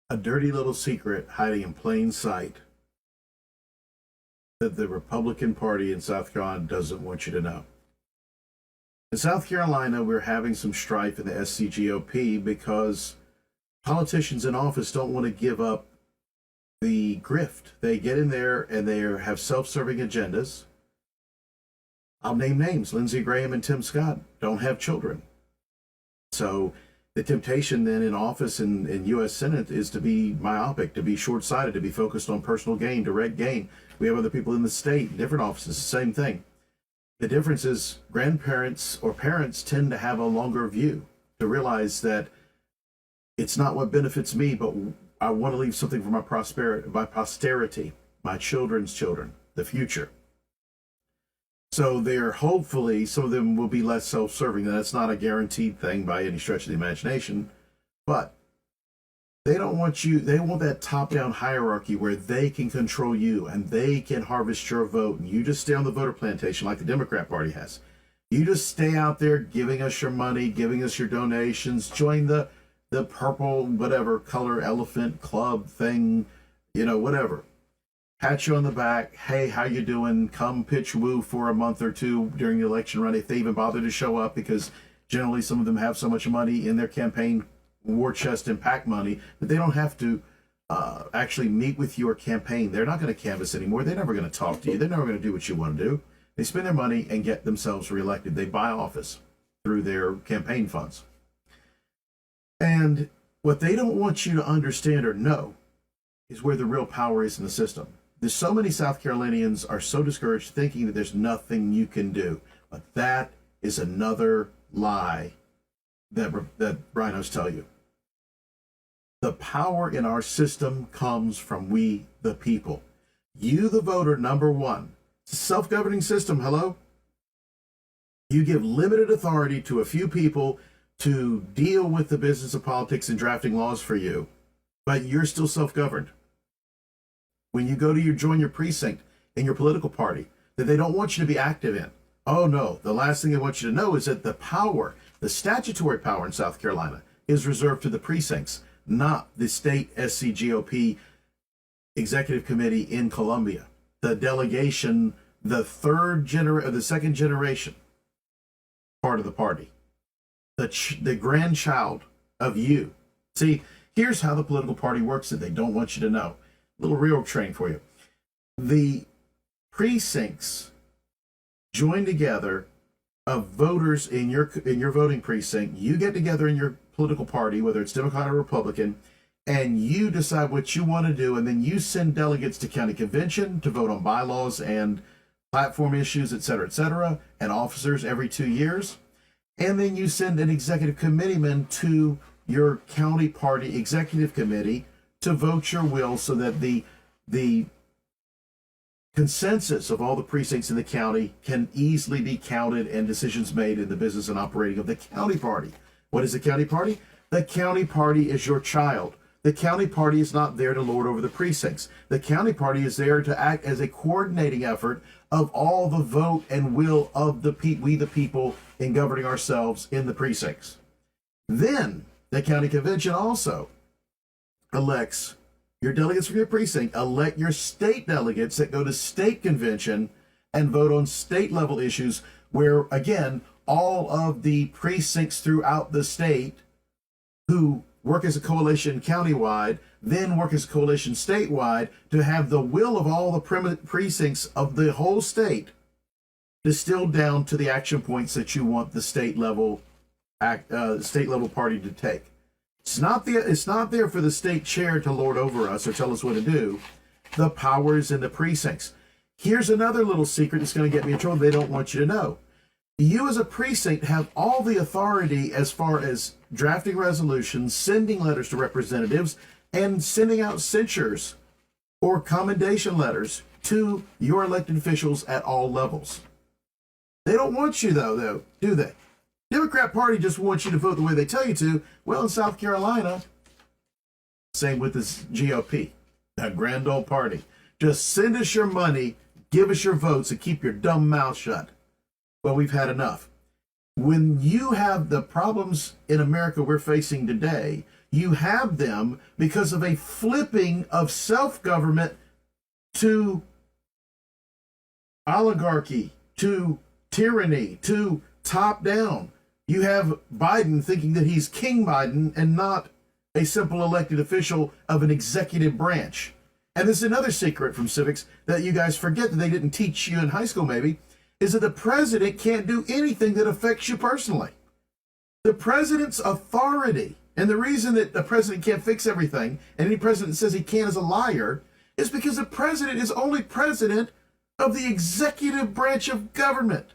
a dirty little secret hiding in plain sight that the Republican Party in South Carolina doesn't want you to know. In South Carolina, we're having some strife in the SCGOP because politicians in office don't want to give up the grift. They get in there and they have self-serving agendas. I'll name names. Lindsey Graham and Tim Scott don't have children. So the temptation then in office in U.S. Senate is to be myopic, to be short-sighted, to be focused on personal gain, direct gain. We have other people in the state, different offices, the same thing. The difference is grandparents or parents tend to have a longer view, to realize that it's not what benefits me, but I want to leave something for my posterity, my children's children, the future. So they're hopefully, some of them will be less self-serving. That's not a guaranteed thing by any stretch of the imagination, but they don't want you, they want that top-down hierarchy where they can control you and they can harvest your vote, and you just stay on the voter plantation like the Democrat Party has. You just stay out there giving us your money, giving us your donations, join the purple, whatever color elephant club thing, whatever. Pat you on the back. Hey, how you doing? Come pitch woo for a month or two during the election run, if they even bother to show up, because generally some of them have so much money in their campaign war chest and PAC money that they don't have to actually meet with your campaign. They're not going to canvass anymore. They're never going to talk to you. They're never going to do what you want to do. They spend their money and get themselves reelected. They buy office through their campaign funds. And what they don't want you to understand or know is where the real power is in the system. There's so many South Carolinians are so discouraged thinking that there's nothing you can do. But that is another lie that rhinos tell you. The power in our system comes from we, the people. You, the voter, number one. It's a self-governing system, hello? You give limited authority to a few people to deal with the business of politics and drafting laws for you, but you're still self-governed. When you go to join your precinct in your political party that they don't want you to be active in, oh no, the last thing they want you to know is that the power, the statutory power in South Carolina, is reserved to the precincts, not the state SCGOP executive committee in Columbia, the delegation, the second generation part of the party, the grandchild of you. See, here's how the political party works that they don't want you to know. Little real train for you. The precincts join together of voters in your voting precinct. You get together in your political party, whether it's Democrat or Republican, and you decide what you want to do, and then you send delegates to county convention to vote on bylaws and platform issues, et cetera, and officers every 2 years. And then you send an executive committeeman to your county party executive committee to vote your will so that the consensus of all the precincts in the county can easily be counted and decisions made in the business and operating of the county party. What is the county party? The county party is your child. The county party is not there to lord over the precincts. The county party is there to act as a coordinating effort of all the vote and will of we the people in governing ourselves in the precincts. Then the county convention also elects your delegates from your precinct, elect your state delegates that go to state convention and vote on state level issues where, again, all of the precincts throughout the state who work as a coalition countywide, then work as a coalition statewide to have the will of all the precincts of the whole state distilled down to the action points that you want the state level party to take. It's not there for the state chair to lord over us or tell us what to do. The power is in the precincts. Here's another little secret that's going to get me in trouble they don't want you to know. You as a precinct have all the authority as far as drafting resolutions, sending letters to representatives, and sending out censures or commendation letters to your elected officials at all levels. They don't want you, though, do they? Democrat Party just wants you to vote the way they tell you to. Well, in South Carolina, same with this GOP, that grand old party. Just send us your money, give us your votes, and keep your dumb mouth shut. Well, we've had enough. When you have the problems in America we're facing today, You have them because of a flipping of self-government to oligarchy, to tyranny, to top down. You have Biden thinking that he's King Biden and not a simple elected official of an executive branch. And this is another secret from civics that you guys forget that they didn't teach you in high school maybe, is that the president can't do anything that affects you personally. The president's authority, and the reason that the president can't fix everything, and any president says he can is a liar, is because the president is only president of the executive branch of government,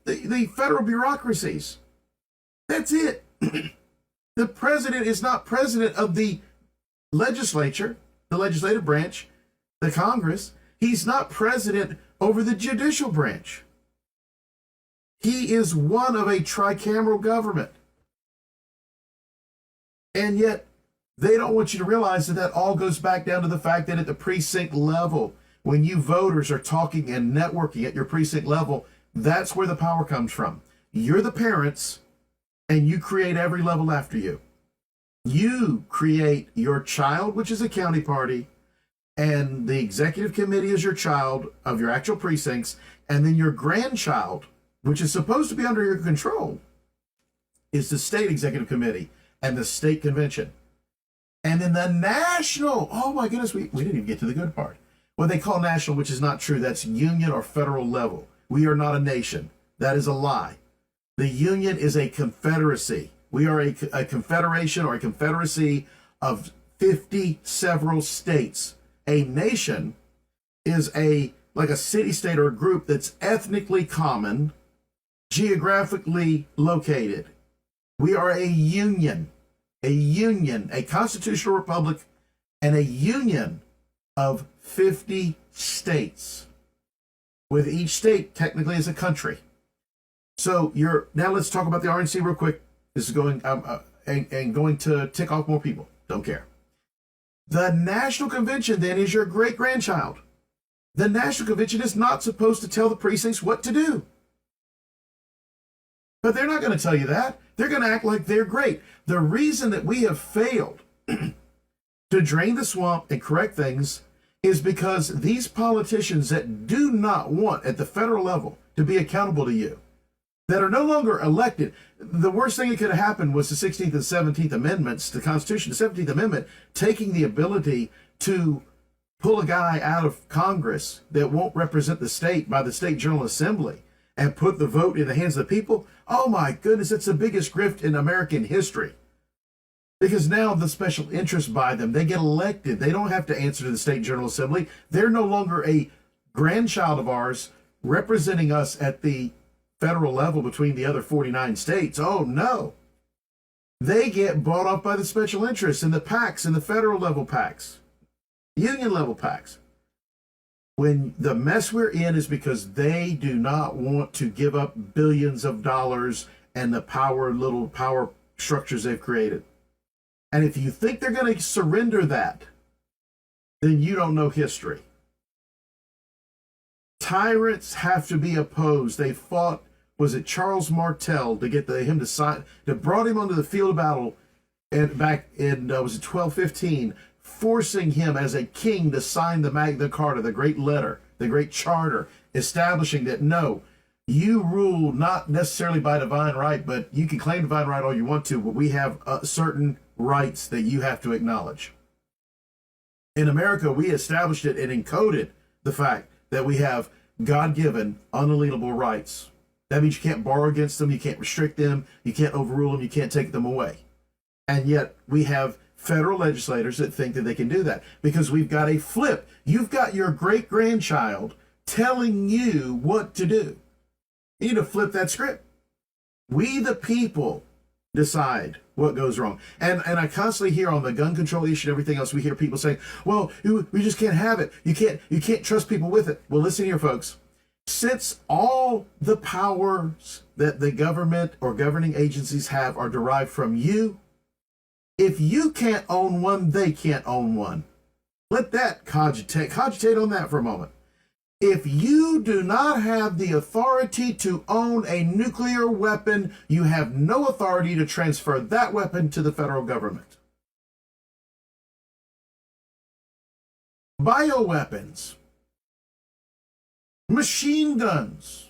the federal bureaucracies. That's it. The president is not president of the legislature, the legislative branch, the Congress. He's not president over the judicial branch. He is one of a tricameral government. And yet, they don't want you to realize that that all goes back down to the fact that at the precinct level, when you voters are talking and networking at your precinct level, that's where the power comes from. You're the parents, and you create every level after you. You create your child, which is a county party, and the executive committee is your child of your actual precincts, and then your grandchild, which is supposed to be under your control, is the state executive committee and the state convention. And then the national, oh my goodness, we didn't even get to the good part. What they call national, which is not true, that's union or federal level. We are not a nation. That is a lie. The union is a confederacy. We are a confederation or a confederacy of 50 several states. A nation is like a city-state or a group that's ethnically common, geographically located. We are a union, a constitutional republic, and a union of 50 states, with each state technically as a country. So now let's talk about the RNC real quick. This is going going to tick off more people. Don't care. The National Convention then is your great-grandchild. The National Convention is not supposed to tell the precincts what to do. But they're not going to tell you that. They're going to act like they're great. The reason that we have failed to drain the swamp and correct things is because these politicians that do not want at the federal level to be accountable to you, that are no longer elected. The worst thing that could have happened was the 16th and 17th Amendments to the Constitution, the 17th Amendment, taking the ability to pull a guy out of Congress that won't represent the state by the State General Assembly and put the vote in the hands of the people. Oh my goodness, it's the biggest grift in American history. Because now the special interest by them, they get elected. They don't have to answer to the State General Assembly. They're no longer a grandchild of ours representing us at the federal level between the other 49 states. Oh no. They get bought off by the special interests and the PACs and the federal level PACs, union level PACs. When the mess we're in is because they do not want to give up billions of dollars and the little power structures they've created. And if you think they're going to surrender that, then you don't know history. Tyrants have to be opposed. They fought, was it Charles Martel, to get him to sign, that brought him onto the field of battle and back in, was it 1215, forcing him as a king to sign the Magna Carta, the great letter, the great charter, establishing that no, you rule not necessarily by divine right, but you can claim divine right all you want to, but we have certain rights that you have to acknowledge. In America, we established it and encoded the fact that we have God-given, unalienable rights. That means you can't borrow against them, you can't restrict them, you can't overrule them, you can't take them away. And yet we have federal legislators that think that they can do that because we've got a flip. You've got your great-grandchild telling you what to do. You need to flip that script. We, the people, decide what goes wrong. And I constantly hear on the gun control issue and everything else, we hear people saying, well, we just can't have it. You can't trust people with it. Well, listen here, folks. Since all the powers that the government or governing agencies have are derived from you, if you can't own one, they can't own one. Let that cogitate on that for a moment. If you do not have the authority to own a nuclear weapon, you have no authority to transfer that weapon to the federal government. Bioweapons, machine guns.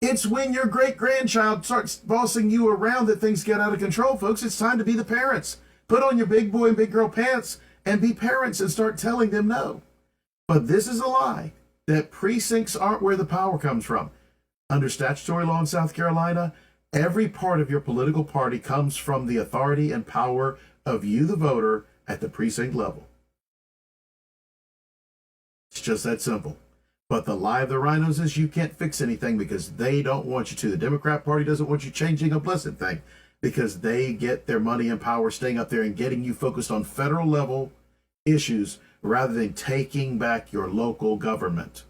It's when your great-grandchild starts bossing you around that things get out of control, folks. It's time to be the parents. Put on your big boy and big girl pants and be parents and start telling them no. But this is a lie, that precincts aren't where the power comes from. Under statutory law in South Carolina, every part of your political party comes from the authority and power of you, the voter, at the precinct level. It's just that simple. But the lie of the rhinos is you can't fix anything because they don't want you to. The Democrat Party doesn't want you changing a blessed thing because they get their money and power staying up there and getting you focused on federal level issues rather than taking back your local government.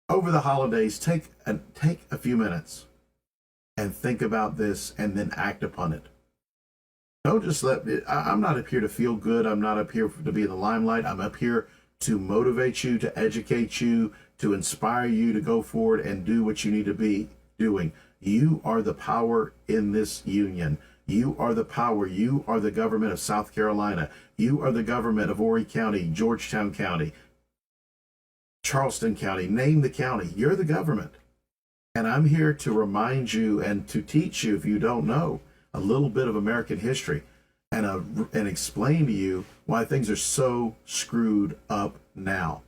Over the holidays, take a few minutes and think about this and then act upon it. Don't just I'm not up here to feel good. I'm not up here to be in the limelight. I'm up here to motivate you, to educate you, to inspire you to go forward and do what you need to be doing. You are the power in this union. You are the power. You are the government of South Carolina. You are the government of Horry County, Georgetown County, Charleston County. Name the county. You're the government. And I'm here to remind you and to teach you, if you don't know, a little bit of American history and explain to you why things are so screwed up now.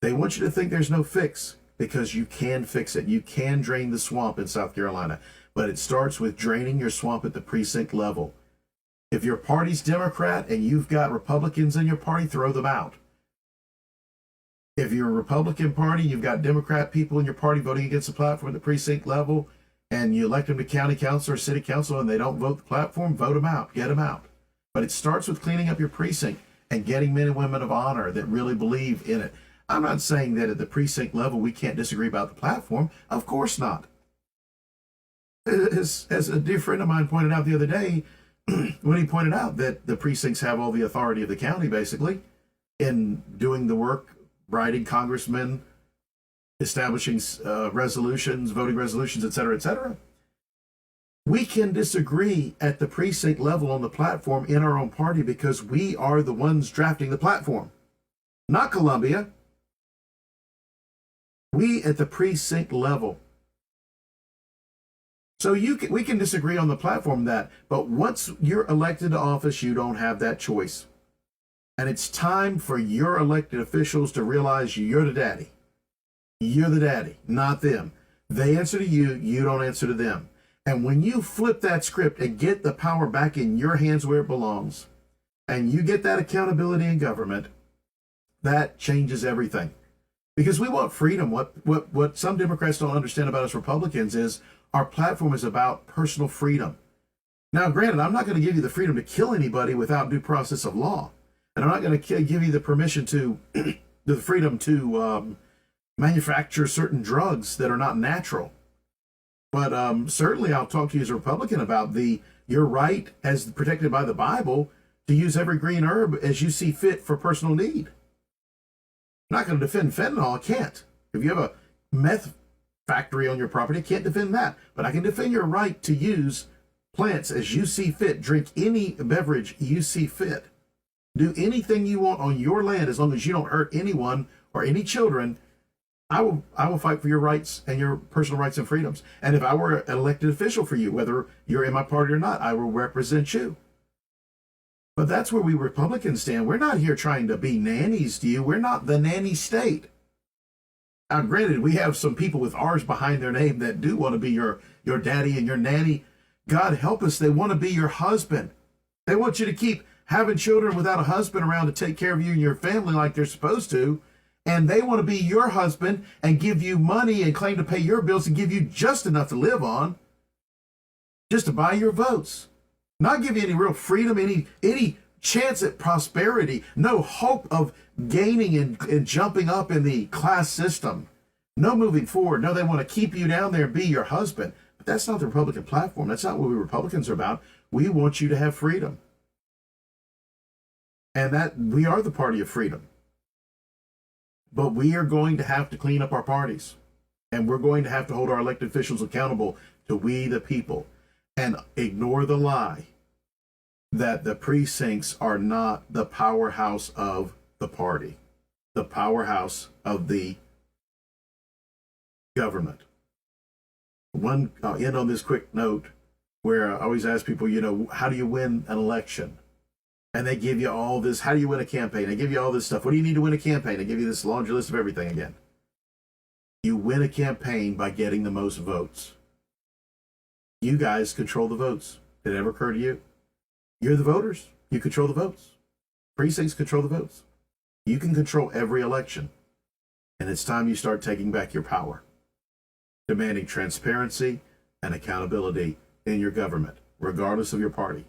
They want you to think there's no fix because you can fix it. You can drain the swamp in South Carolina. But it starts with draining your swamp at the precinct level. If your party's Democrat and you've got Republicans in your party, throw them out. If you're a Republican party, you've got Democrat people in your party voting against the platform at the precinct level, and you elect them to county council or city council and they don't vote the platform, vote them out, get them out. But it starts with cleaning up your precinct and getting men and women of honor that really believe in it. I'm not saying that at the precinct level we can't disagree about the platform. Of course not. As a dear friend of mine pointed out the other day, when he pointed out that the precincts have all the authority of the county, basically, in doing the work, writing congressmen, establishing resolutions, voting resolutions, et cetera, et cetera. We can disagree at the precinct level on the platform in our own party because we are the ones drafting the platform, not Columbia. We at the precinct level. So we can disagree on the platform but once you're elected to office, you don't have that choice. And it's time for your elected officials to realize you're the daddy. You're the daddy, not them. They answer to you, you don't answer to them. And when you flip that script and get the power back in your hands where it belongs, and you get that accountability in government, that changes everything. Because we want freedom. What some Democrats don't understand about us Republicans is our platform is about personal freedom. Now, granted, I'm not going to give you the freedom to kill anybody without due process of law. And I'm not going to give you the permission to, the freedom to manufacture certain drugs that are not natural. But certainly I'll talk to you as a Republican about your right, as protected by the Bible, to use every green herb as you see fit for personal need. I'm not going to defend fentanyl. I can't. If you have a meth factory on your property, I can't defend that. But I can defend your right to use plants as you see fit. Drink any beverage you see fit. Do anything you want on your land as long as you don't hurt anyone or any children. I will fight for your rights and your personal rights and freedoms. And if I were an elected official for you, whether you're in my party or not, I will represent you. But that's where we Republicans stand. We're not here trying to be nannies to you. We're not the nanny state. Now, granted, we have some people with R's behind their name that do want to be your daddy and your nanny. God help us, they want to be your husband. They want you to keep having children without a husband around to take care of you and your family like they're supposed to. And they want to be your husband and give you money and claim to pay your bills and give you just enough to live on, just to buy your votes. Not give you any real freedom, any chance at prosperity, no hope of gaining and jumping up in the class system, no moving forward. No, they want to keep you down there and be your husband. But that's not the Republican platform. That's not what we Republicans are about. We want you to have freedom. And that we are the party of freedom. But we are going to have to clean up our parties. And we're going to have to hold our elected officials accountable to we the people and ignore the lie that the precincts are not the powerhouse of the party, the powerhouse of the government. I'll end on this quick note where I always ask people, how do you win an election? And they give you all this. How do you win a campaign? They give you all this stuff. What do you need to win a campaign? They give you this laundry list of everything again. You win a campaign by getting the most votes. You guys control the votes. Did it ever occur to you? You're the voters. You control the votes. Precincts control the votes. You can control every election. And it's time you start taking back your power, demanding transparency and accountability in your government, regardless of your party.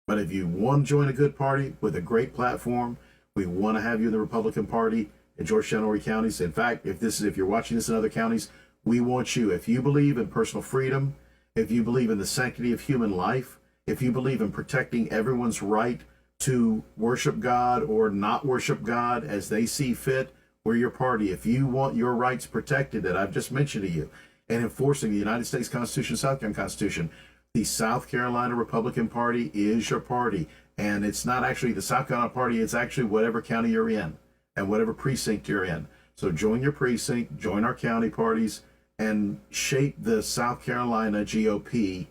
But if you want to join a good party with a great platform, we want to have you in the Republican Party in Georgetown, Horry counties. In fact, if you're watching this in other counties, we want you. If you believe in personal freedom, if you believe in the sanctity of human life, if you believe in protecting everyone's right to worship God or not worship God as they see fit, we're your party. If you want your rights protected that I've just mentioned to you, and enforcing the United States Constitution, South Carolina Constitution, the South Carolina Republican Party is your party. And it's not actually the South Carolina Party, it's actually whatever county you're in and whatever precinct you're in. So join your precinct, join our county parties, and shape the South Carolina GOP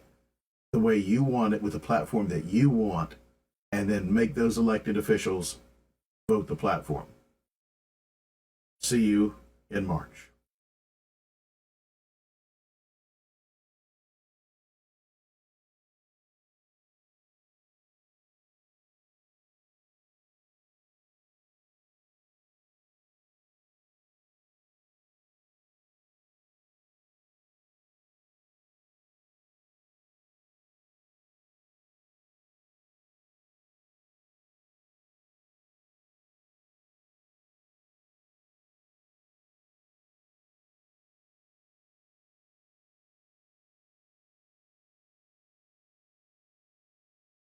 the way you want it with the platform that you want, and then make those elected officials vote the platform. See you in March.